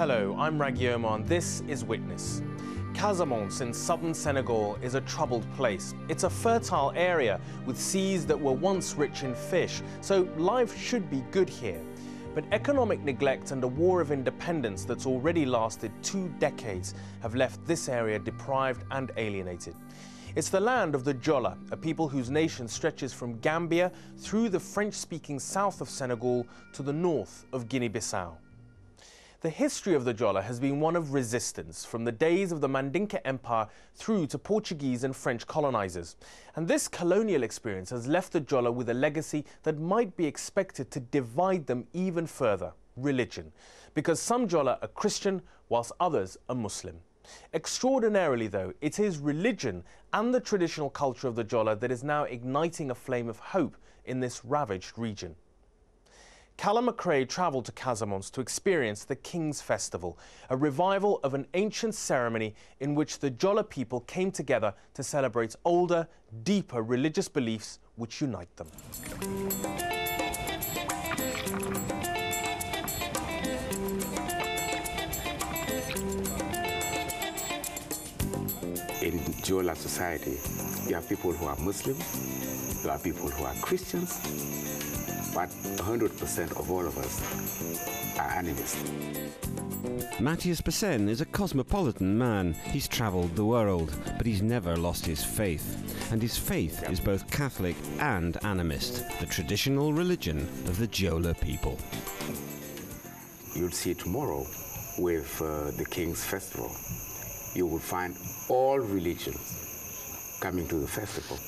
Hello, I'm Ragioma and this is Witness. Casamance in southern Senegal is a troubled place. It's a fertile area with seas that were once rich in fish, so life should be good here. But economic neglect and a war of independence that's already lasted 2 decades have left this area deprived and alienated. It's the land of the Jola, a people whose nation stretches from Gambia through the French-speaking south of Senegal to the north of Guinea-Bissau. The history of the Jola has been one of resistance from the days of the Mandinka Empire through to Portuguese and French colonizers. And this colonial experience has left the Jola with a legacy that might be expected to divide them even further: religion. Because some Jola are Christian, whilst others are Muslim. Extraordinarily, though, it is religion and the traditional culture of the Jola that is now igniting a flame of hope in this ravaged region. Callum McRae travelled to Casamance to experience the King's Festival, a revival of an ancient ceremony in which the Jola people came together to celebrate older, deeper religious beliefs which unite them. In Jola society, you have people who are Muslims, you have people who are Christians, but 100% of all of us are animists. Matthias Bassen is a cosmopolitan man. He's travelled the world, but he's never lost his faith. And his faith is both Catholic and animist, the traditional religion of the Jola people. You'll see tomorrow with the King's Festival. You will find all religions coming to the festival.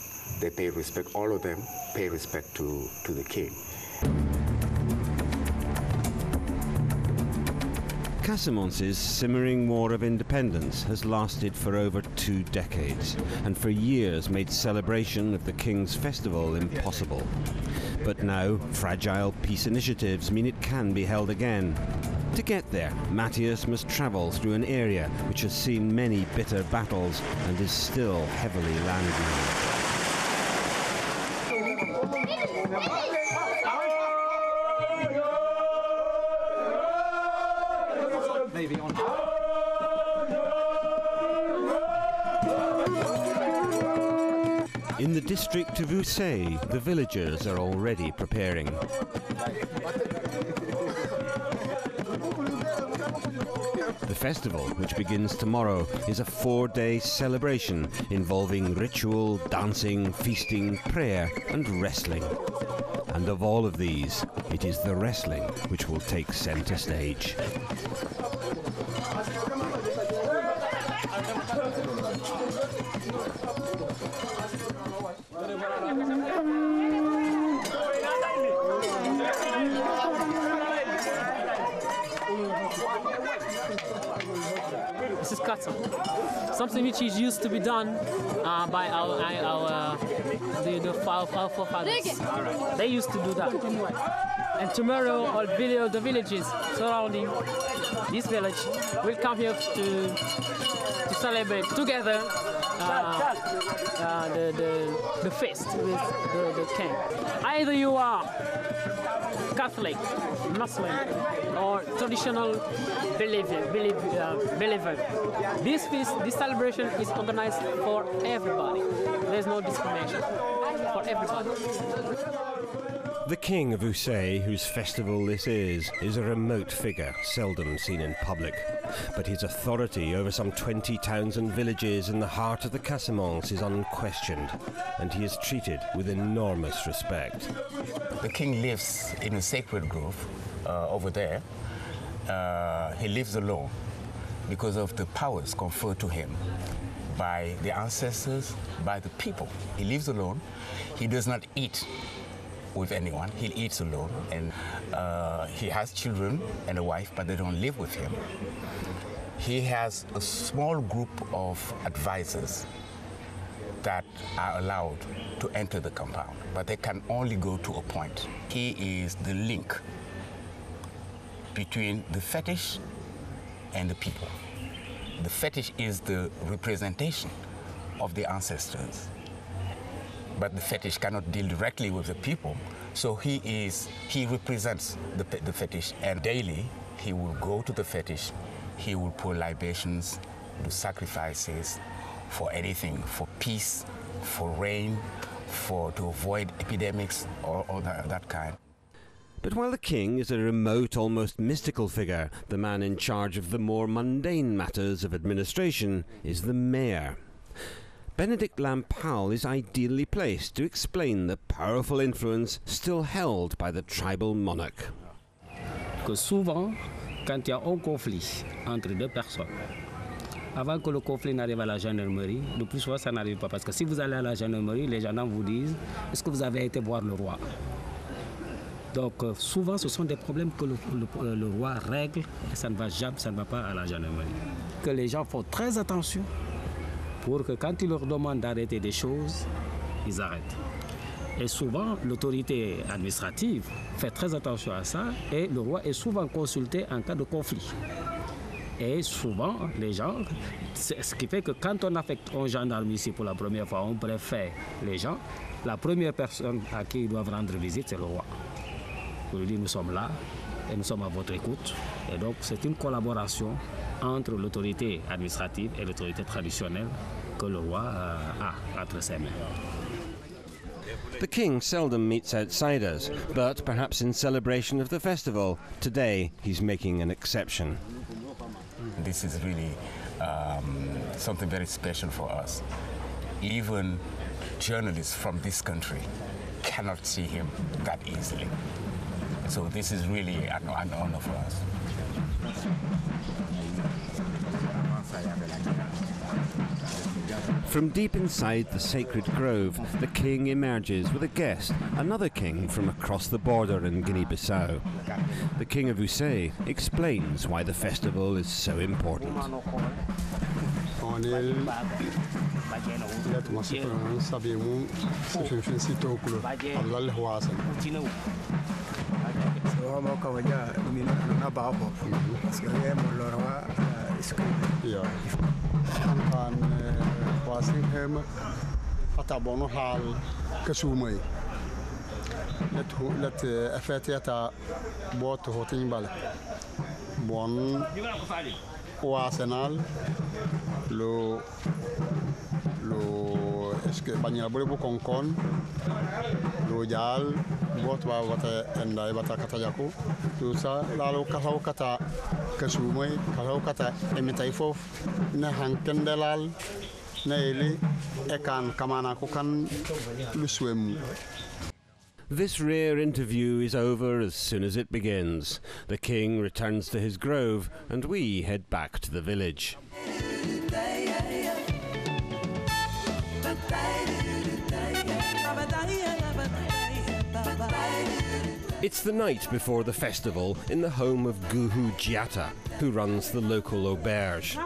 They pay respect, all of them pay respect to the king. Casamance's simmering war of independence has lasted for over 2 decades, and for years made celebration of the King's Festival impossible. But now, fragile peace initiatives mean it can be held again. To get there, Matthias must travel through an area which has seen many bitter battles and is still heavily landmined. In the district of Ousay, the villagers are already preparing. The festival, which begins tomorrow, is a 4-day celebration involving ritual, dancing, feasting, prayer and wrestling. And of all of these, it is the wrestling which will take centre stage. This is kata, something which is used to be done by our forefathers. They used to do that. And tomorrow, all the villages surrounding this village will come here to celebrate together the feast with the king. Either you are Catholic, Muslim, or traditional believer. This feast, this celebration is organized for everybody. There's no discrimination, for everybody. The King of Ousay, whose festival this is a remote figure, seldom seen in public. But his authority over some 20 towns and villages in the heart of the Casamance is unquestioned, and he is treated with enormous respect. The king lives in a sacred grove over there. He lives alone because of the powers conferred to him by the ancestors, by the people. He lives alone. He does not eat with anyone. He eats alone, and he has children and a wife, but they don't live with him. He has a small group of advisors that are allowed to enter the compound, but they can only go to a point. He is the link between the fetish and the people. The fetish is the representation of the ancestors, but the fetish cannot deal directly with the people, so he represents the fetish, and daily he will go to the fetish, he will pour libations, do sacrifices for anything, for peace, for rain, to avoid epidemics or that kind. But while the king is a remote, almost mystical figure, the man in charge of the more mundane matters of administration is the mayor. Benedict Lampal is ideally placed to explain the powerful influence still held by the tribal monarch. Que souvent, quand il y a un conflit entre deux personnes, avant que le conflit n'arrive à la gendarmerie, le plus souvent ça n'arrive pas. Parce que si vous allez à la gendarmerie, les gendarmes vous disent « Est-ce que vous avez été voir le roi ?» Donc souvent ce sont des problèmes que le roi règle et ça ne va jamais, ça ne va pas à la gendarmerie. Que les gens font très attention pour que quand ils leur demandent d'arrêter des choses, ils arrêtent. Et souvent l'autorité administrative fait très attention à ça et le roi est souvent consulté en cas de conflit. Et souvent, les gens, ce qui fait que quand on affecte un gendarme ici pour la première fois, on préfère les gens, la première personne à qui ils doivent rendre visite, c'est le roi. On lui dit, nous sommes là et nous sommes à votre écoute. Et donc, c'est une collaboration entre l'autorité administrative et l'autorité traditionnelle que le roi a entre ses mains. The king seldom meets outsiders, but perhaps in celebration of the festival, today he's making an exception. This is really something very special for us. Even journalists from this country cannot see him that easily. So this is really an honor for us. From deep inside the sacred grove, the king emerges with a guest, another king from across the border in Guinea-Bissau. The king of Ousay explains why the festival is so important. This rare interview is over as soon as it begins. The king returns to his grove and we head back to the village. It's the night before the festival in the home of Guhu Giata, who runs the local auberge.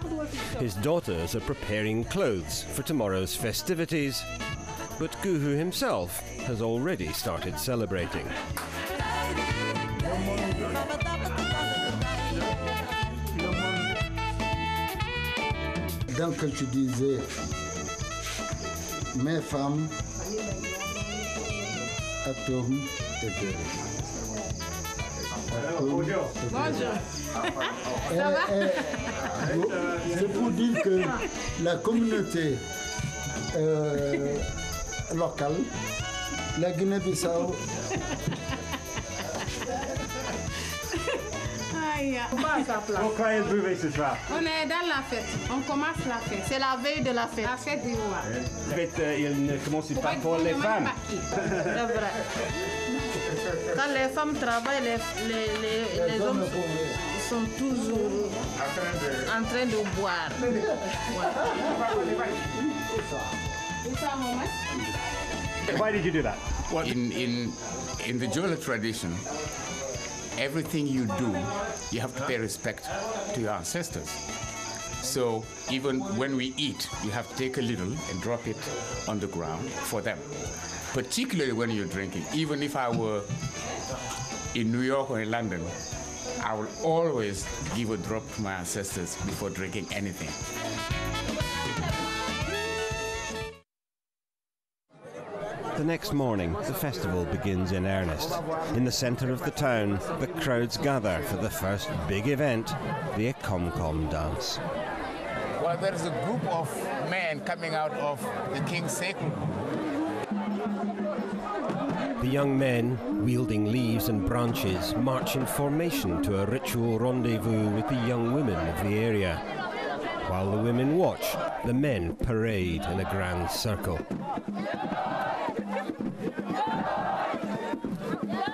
His daughters are preparing clothes for tomorrow's festivities, but Guhu himself has already started celebrating. Donc, comme tu disais, mes femmes attendent et Bonjour. Ça va? C'est pour dire que la communauté locale, la Guinée-Bissau, Pourquoi êtes-vous ici ce soir? On est dans la fête, on commence la fête. C'est la veille de la fête. La fête du roi. La fête, il ne commence pas pour les femmes. C'est vrai. Quand les femmes travaillent, les hommes sont toujours en train de boire. Why did you do that? In the Jola tradition, everything you do, you have to pay respect to your ancestors. So even when we eat, you have to take a little and drop it on the ground for them. Particularly when you're drinking. Even if I were in New York or in London, I will always give a drop to my ancestors before drinking anything. The next morning, the festival begins in earnest. In the centre of the town, the crowds gather for the first big event, the Ekomkom dance. Well, there is a group of men coming out of the king's sacred room. The young men, wielding leaves and branches, march in formation to a ritual rendezvous with the young women of the area. While the women watch, the men parade in a grand circle.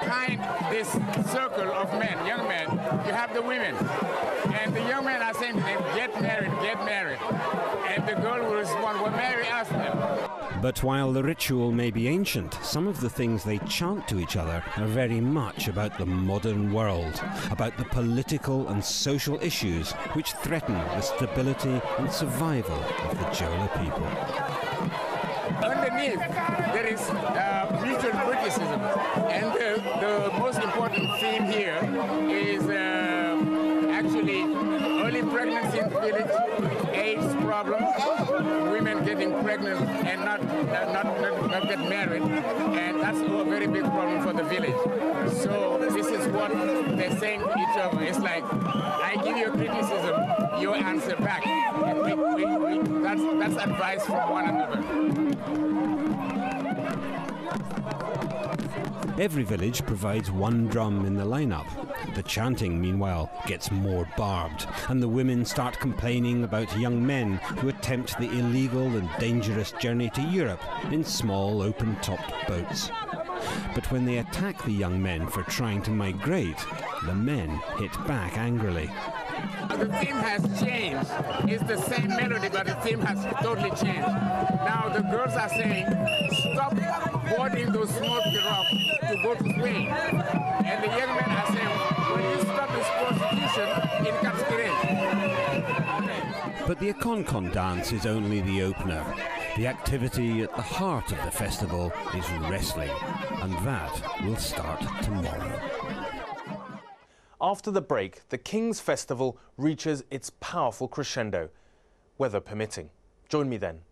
Behind this circle of men, young men, you have the women. And the young men are saying to them, get married, get married. And the girl will respond, well, marry us then. But while the ritual may be ancient, some of the things they chant to each other are very much about the modern world, about the political and social issues which threaten the stability and survival of the Jola people. Underneath, there is mutual criticism. And the most important theme here is actually early pregnancy in the village, AIDS problem, women getting pregnant and not get married, and that's a very big problem for the village. So this is what they're saying to each other. It's like, I give you a criticism, you answer back. And that's advice from one another. Every village provides one drum in the lineup. The chanting, meanwhile, gets more barbed, and the women start complaining about young men who attempt the illegal and dangerous journey to Europe in small open-topped boats. But when they attack the young men for trying to migrate, the men hit back angrily. The theme has changed. It's the same melody, but the theme has totally changed. Now the girls are saying, stop boarding those small pirogues to go to Spain. And the young men are saying, will you stop this prostitution in Capsicum? But the Ekomkom dance is only the opener. The activity at the heart of the festival is wrestling, and that will start tomorrow. After the break, the King's Festival reaches its powerful crescendo, weather permitting. Join me then.